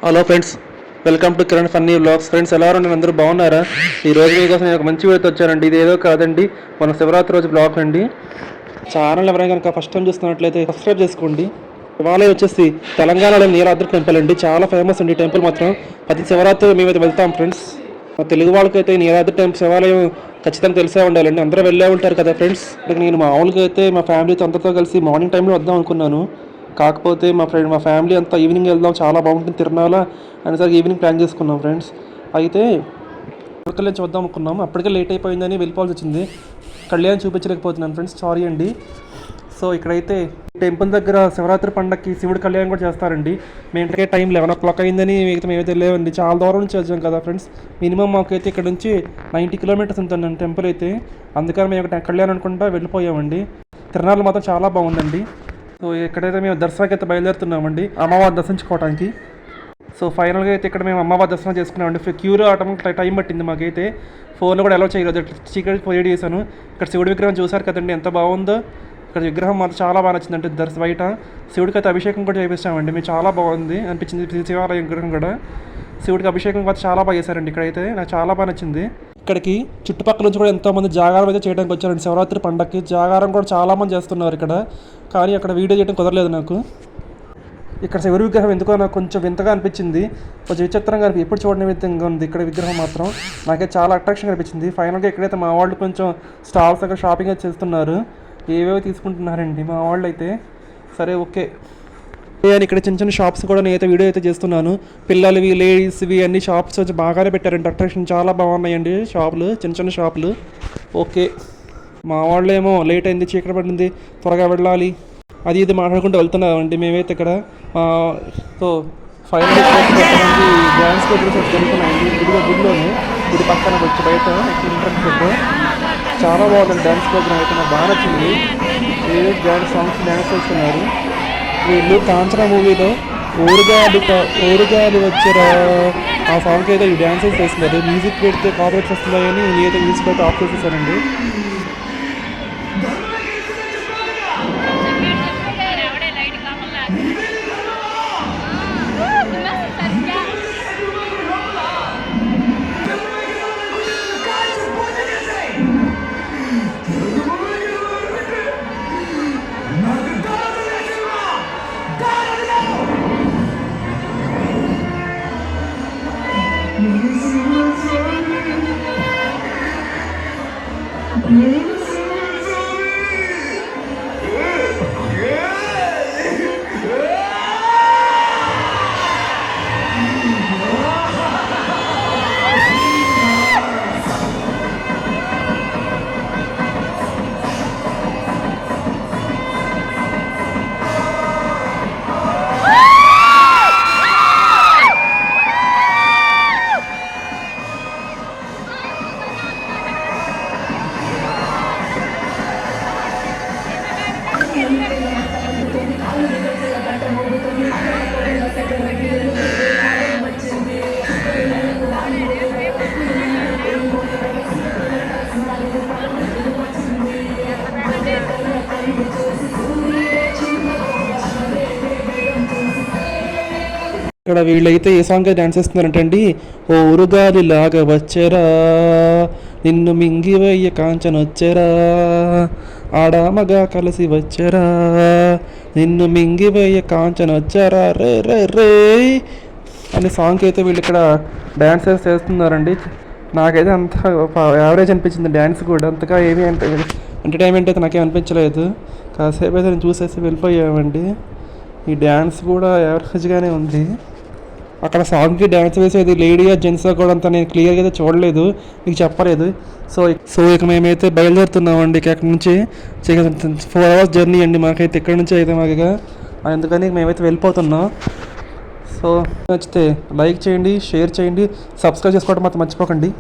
Hello friends, welcome to Kiran funny vlogs. Friends, ఎలా ఉన్నారు? అందరూ బాగున్నారా? ఈ రోజు మీకోసం నేను ఒక మంచి వీడియోతో వచ్చానండి. ఇది ఏదో కాదండి, మన శివరాత్రి రోజు బ్లాగ్ అండి. ఛానల్ ఎవరైనా కనుక ఫస్ట్ టైం చూస్తున్నట్లయితే సబ్స్క్రైబ్ చేసుకోండి. శివాలయం వచ్చేసి తెలంగాణలో నీలాద్రి టెంపుల్ అండి. చాలా ఫేమస్ అండి టెంపుల్ మాత్రం. ప్రతి శివరాత్రి మేమైతే వెళ్తాం ఫ్రెండ్స్. మా తెలుగు వాళ్ళకైతే నీలాద్రి టెంపుల్ శివాలయం ఖచ్చితంగా తెలిసే ఉండాలండి. అందరూ వెళ్ళే ఉంటారు కదా ఫ్రెండ్స్. నేను మామూలుగా అయితే మా ఫ్యామిలీతో అందరితో కలిసి మార్నింగ్ టైంలో వద్దాం అనుకున్నాను. కాకపోతే మా ఫ్యామిలీ అంతా ఈవినింగ్ వెళ్దాం, చాలా బాగుంటుంది తిరునాల అనేసరికి ఈవినింగ్ ప్లాన్ చేసుకున్నాం ఫ్రెండ్స్. అయితే కళ్యాణ్ చూద్దాం అనుకున్నాం, అప్పటికే లేట్ అయిపోయిందని వెళ్ళిపోవాల్సి వచ్చింది. కళ్యాణ్ చూపించలేకపోతున్నాను ఫ్రెండ్స్, సారీ అండి. సో ఇక్కడైతే టెంపుల్ దగ్గర శివరాత్రి పండగకి శివుడి కళ్యాణం కూడా చేస్తారండి. మేము టైం 11 o'clock అయిందని మిగతా మేమైతే లేవండి. చాలా దూరం నుంచి వచ్చాం కదా ఫ్రెండ్స్. మినిమం మాకైతే ఇక్కడ నుంచి 90 kilometers ఉంటుందండి టెంపుల్ అయితే. అందుకని మేము కళ్యాణం అనుకుంటా వెళ్ళిపోయామండి. తిరునాళ్ళు మాత్రం చాలా బాగుందండి. సో ఇక్కడైతే మేము దర్శనానికి అయితే బయలుదేరుతున్నామండి, అమ్మవారిని దర్శించుకోవడానికి. సో ఫైనల్గా అయితే ఇక్కడ మేము అమ్మవారి దర్శనం చేసుకున్నామండి. క్యూలో ఆటోమేటిక్ టైం పట్టింది మాకైతే. ఫోన్లో కూడా ఎలా చేయలేదు, చీకటి పోయేది చేశాను. ఇక్కడ శివుడి విగ్రహం చూసారు కదండి, ఎంత బాగుందో. ఇక్కడ విగ్రహం మాత్రం చాలా బాగా నచ్చిందంటే బయట శివుడికి అయితే అభిషేకం కూడా చేపిస్తామండి మేము. చాలా బాగుంది అనిపించింది శివాలయం విగ్రహం కూడా. శివుడికి అభిషేకం కూడా చాలా బాగా చేశారండి ఇక్కడైతే, నాకు చాలా బాగా నచ్చింది. ఇక్కడికి చుట్టుపక్కల నుంచి కూడా ఎంతోమంది జాగారం అయితే చేయడానికి వచ్చారండి శివరాత్రి పండగకి. జాగారం కూడా చాలామంది చేస్తున్నారు ఇక్కడ, కానీ అక్కడ వీడియో చేయడం కుదరలేదు నాకు. ఇక్కడ శివుడి విగ్రహం ఎందుకో నాకు కొంచెం వింతగా అనిపించింది, కొంచెం విచిత్రంగా అనిపి ఎప్పుడు చూడని విధంగా ఉంది ఇక్కడ విగ్రహం మాత్రం. నాకైతే చాలా అట్రాక్షన్ అనిపించింది. ఫైనల్గా ఇక్కడైతే మా వాళ్ళు కొంచెం స్టాల్స్ దగ్గర షాపింగ్ అయితే చేస్తున్నారు, ఏవేవో తీసుకుంటున్నారండి మా వాళ్ళు అయితే. సరే ఓకే. ఇక్కడ చిన్న చిన్న షాప్స్ కూడా నేనైతే వీడియో అయితే చేస్తున్నాను. పిల్లలవి, లేడీస్వి అన్ని షాప్స్ వచ్చి బాగానే పెట్టారండి. అట్రాక్షన్ చాలా బాగున్నాయండి షాపులు, చిన్న చిన్న షాపులు. ఓకే, మా వాళ్ళు ఏమో లేట్ అయింది, చీకటి పడింది, త్వరగా వెళ్ళాలి, అది ఇది మాట్లాడుకుంటూ వెళ్తున్నామండి మేమైతే ఇక్కడ. సో ఫైనల్ డ్యాన్స్ ప్రోగ్రామ్స్ జరుగుతున్నాయండి గుడిలోనే, గుడి పక్కన వచ్చి బయట ఎంట్రన్స్. చాలా బాగుంటుంది డ్యాన్స్ ప్రోగ్రామ్ అయితే, నాకు బాగా నచ్చింది. ఏ సాంగ్స్ డ్యాన్స్ చేస్తున్నారు వీళ్ళు. కాంచనా మూవీలో ఊరుగాలి వచ్చారా ఆ సాంగ్కి అయితే డ్యాన్స్ అయితే చేస్తున్నారు. మ్యూజిక్ పెడితే కాపరేట్స్ వస్తున్నాయని నేనైతే మ్యూజిక్ అయితే ఆఫ్ చేసేసానండి. ఇక్కడ వీళ్ళైతే ఏ సాంగ్ డ్యాన్స్ చేస్తున్నారంటే అండి, ఓ ఉరుగాలి లాగా వచ్చారా నిన్ను మింగివయ్య కాంచన వచ్చారా, ఆడామగా కలిసి వచ్చారా నిన్ను మింగివయ్య కాంచన వచ్చారా రే రే రే అనే సాంగ్కి అయితే వీళ్ళు ఇక్కడ డ్యాన్సెస్ చేస్తున్నారండి. నాకైతే అంత యావరేజ్ అనిపించింది డ్యాన్స్ కూడా, అంతగా ఏమీ ఎంటర్టైన్మెంట్ అయితే నాకేం అనిపించలేదు. కాసేపు అయితే నేను చూసేసి వెళ్ళిపోయామండి. ఈ డ్యాన్స్ కూడా యావరేజ్గానే ఉంది. అక్కడ సాంగ్కి డ్యాన్స్ వేసేది లేడీయా జెంట్సా కూడా అంత నేను క్లియర్గా అయితే చూడలేదు, మీకు చెప్పలేదు. సో ఇక మేమైతే బయలుదేరుతున్నామండి. ఇక అక్కడ నుంచి 4 hours జర్నీ అండి మాకైతే ఇక్కడ నుంచి అయితే మాకు. అందుకని మేమైతే వెళ్ళిపోతున్నాం. సో నచ్చితే లైక్ చేయండి, షేర్ చేయండి, సబ్స్క్రైబ్ చేసుకోవడం మాత్రం మర్చిపోకండి.